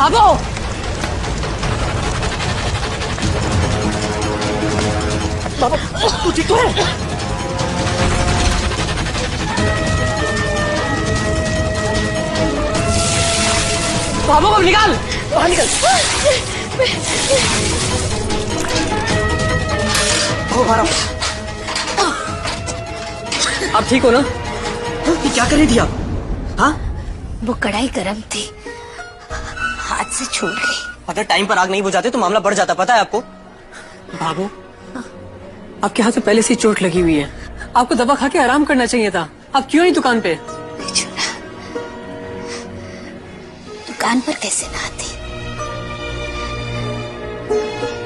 भागो। बाबा तू ठीक तो है? बाबू को निकाल, बाहर निकल। आप ठीक हो ना? ये क्या कर रही थी आप? हाँ? वो कढ़ाई गर्म थी, हाथ से छूट गई। अगर टाइम पर आग नहीं बुझाते तो मामला बढ़ जाता, पता है आपको? बाबू, आपके हाथ में पहले से चोट लगी हुई है, आपको दवा खा के आराम करना चाहिए था। आप क्यों नहीं दुकान पे? दुकान पर कैसे ना आती?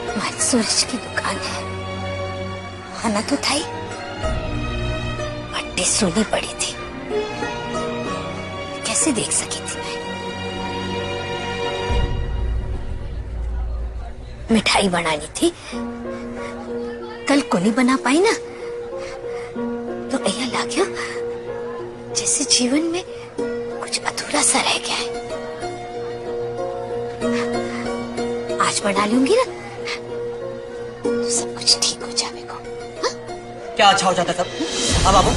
हमारी सूरज की दुकान है, आना तो था ही। भट्टी सुनी पड़ी थी, कैसे देख सकी थी मैं? मिठाई बनानी थी, कल को नहीं बना पाई ना, तो ऐसा लगा जैसे जीवन में कुछ अधूरा सा रह गया है। आज बना लूंगी ना तो सब कुछ ठीक हो जाएगा। हाँ? क्या अच्छा हो जाता सब? अब बाबू,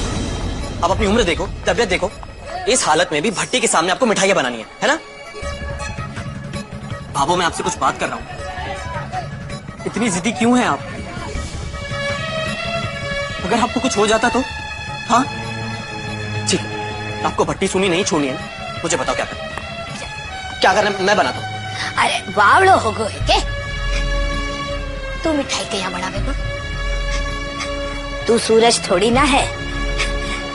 आप अपनी उम्र देखो, तबियत देखो, इस हालत में भी भट्टी के सामने आपको मिठाइयां बनानी है ना? बाबू मैं आपसे कुछ बात कर रहा हूँ, इतनी जिद्दी क्यों है आप? अगर आपको कुछ हो जाता तो? हाँ ठीक, आपको भट्टी सुनी नहीं छोड़नी है, मुझे बताओ क्या करना? क्या करना मैं बनाता हूँ। अरे बावड़ो हो गो है के? तू मिठाई के यहाँ बनावे को? तू सूरज थोड़ी ना है,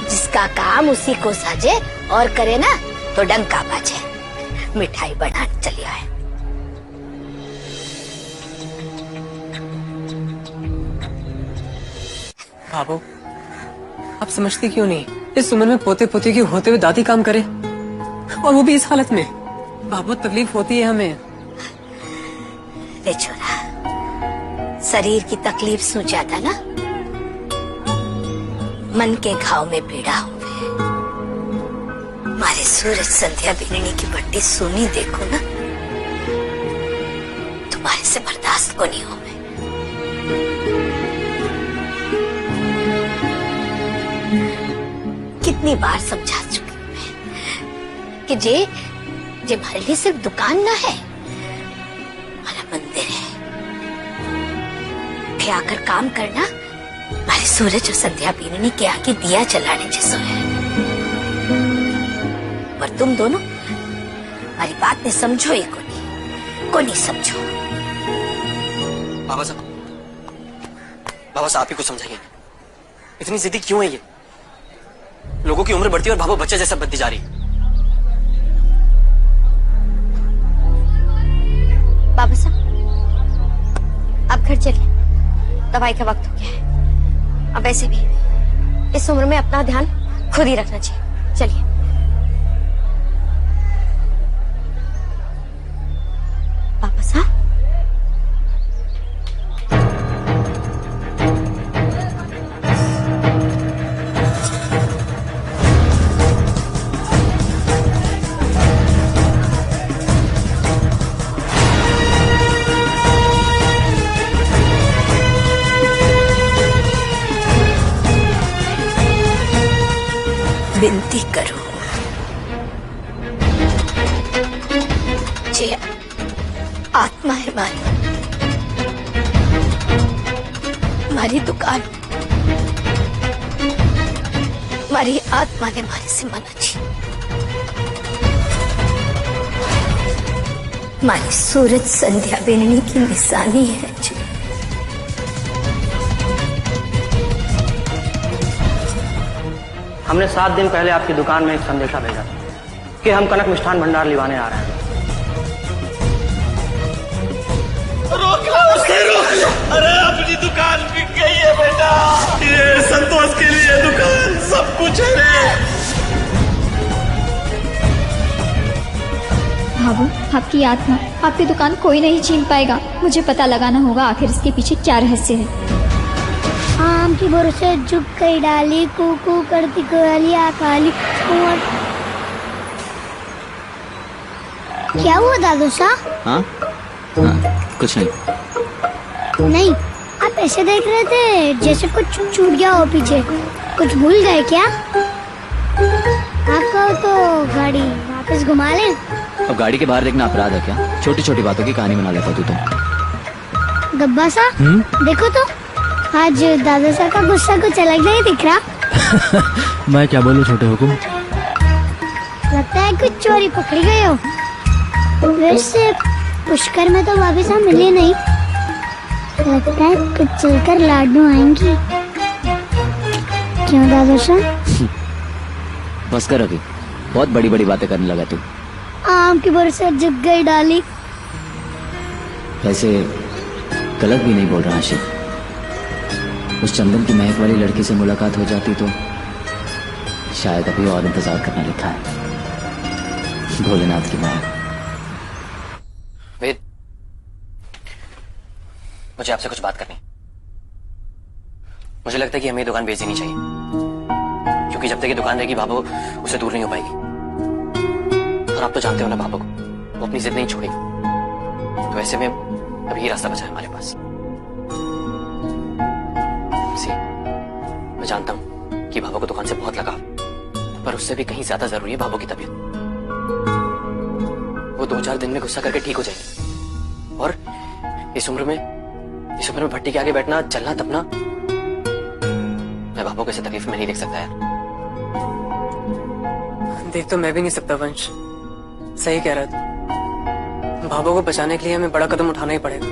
जिसका काम उसी को साजे और करे ना तो डंका बाजे। मिठाई बनाने चली आए। बाबू आप समझती क्यों नहीं? इस उम्र में पोते पोते की होते हुए दादी काम करे, और वो भी इस हालत में। बहुत तकलीफ होती है हमें। रे छोरा, शरीर की तकलीफ सो ज्यादा ना मन के घाव में पीड़ा हुए। हमारे सूरज संध्या बिगड़ने की भट्टी सुनी देखो ना, तुम्हारे से बर्दाश्त को नहीं हो। कितनी बार समझा चुकी मैं कि जे हमारे लिए सिर्फ दुकान ना है, हमारा मंदिर है। कि आकर काम करना हमारे सूरज और संध्या बीननी के आगे दिया जलाने जैसा है। पर तुम दोनों हमारी बात ने समझो ही को नहीं समझो। बाबा साहब आप ही कुछ समझाइए, इतनी जिद्दी क्यों है ये? लोगों की उम्र बढ़ती है और भाभो बच्चे जैसा बनती जा रही। बाबा साहब अब घर चलिए, दवाई का वक्त हो गया है। अब वैसे भी इस उम्र में अपना ध्यान खुद ही रखना चाहिए। चलिए। बाबा साहब विनती करो, जे आत्मा है हमारी दुकान, हमारी आत्मा ने हमारे से मना की। हमारी सूरज संध्या बेननी की निशानी है जी। हमने 7 दिन पहले आपकी दुकान में एक संदेशा भेजा था कि हम कनक मिष्ठान भंडार लिवाने आ रहे हैं। रोक लो उसे, रोक लो। अरे अपनी दुकान बिक गई है बेटा, ये संतोष के लिए दुकान सब कुछ है रे। भाभू, आपकी आत्मा, आपकी दुकान कोई नहीं छीन पाएगा। मुझे पता लगाना होगा आखिर इसके पीछे क्या रहस्य है। आम की बरसे झुक गई डाली, कू करती कोयलिया काली। क्या हुआ दादू साहब? हाँ हाँ, कुछ नहीं। नहीं, आप ऐसे देख रहे थे जैसे कुछ छूट गया हो पीछे। कुछ भूल गए क्या? आप कहो तो गाड़ी वापस घुमा लें। अब गाड़ी के बाहर देखना अपराध है क्या? छोटी छोटी बातों की कहानी बना लेता तू तो। गब्बा साहब देखो तो, आज दादा साहब का गुस्सा कुछ अलग नहीं दिख रहा। मैं क्या बोलूं छोटे हुकुम? लगता है कुछ चोरी पकड़ी गए हो। वैसे पुष्कर में तो भाभी साहब मिले नहीं। लगता है कुछ चलकर लाडू आएंगी। क्यों दादा साहब? बस कर अभी, बहुत बड़ी बड़ी बातें करने लगा तू। आम की बरसात जग गई डाली। वैसे गलत भी नहीं बोल रहा आशिक। उस चंदन की महक वाली लड़की से मुलाकात हो जाती तो शायद अभी और इंतजार करना लिखा है। भोलेनाथ की महक। वेद, मुझे आपसे कुछ बात करनी। मुझे लगता है कि हमें ये दुकान बेच देनी चाहिए, क्योंकि जब तक ये दुकान रहेगी भाभो उससे दूर नहीं हो पाएगी। और आप तो जानते हो ना भाभो को, वो अपनी जिद नहीं छोड़ेगी। तो ऐसे में अभी ही रास्ता बचा है हमारे पास। सी, मैं जानता हूं कि भाभो को दुकान से बहुत लगाव, पर उससे भी कहीं ज्यादा जरूरी है भाभो की तबीयत। वो 2-4 दिन में गुस्सा करके ठीक हो जाएगी, और इस उम्र में भट्टी के आगे बैठना, चलना तपना, मैं भाभो को ऐसे तकलीफ में नहीं देख सकता यार। देख तो मैं भी नहीं सकता वंश, सही कह रहा था। भाभो को बचाने के लिए हमें बड़ा कदम उठाना ही पड़ेगा।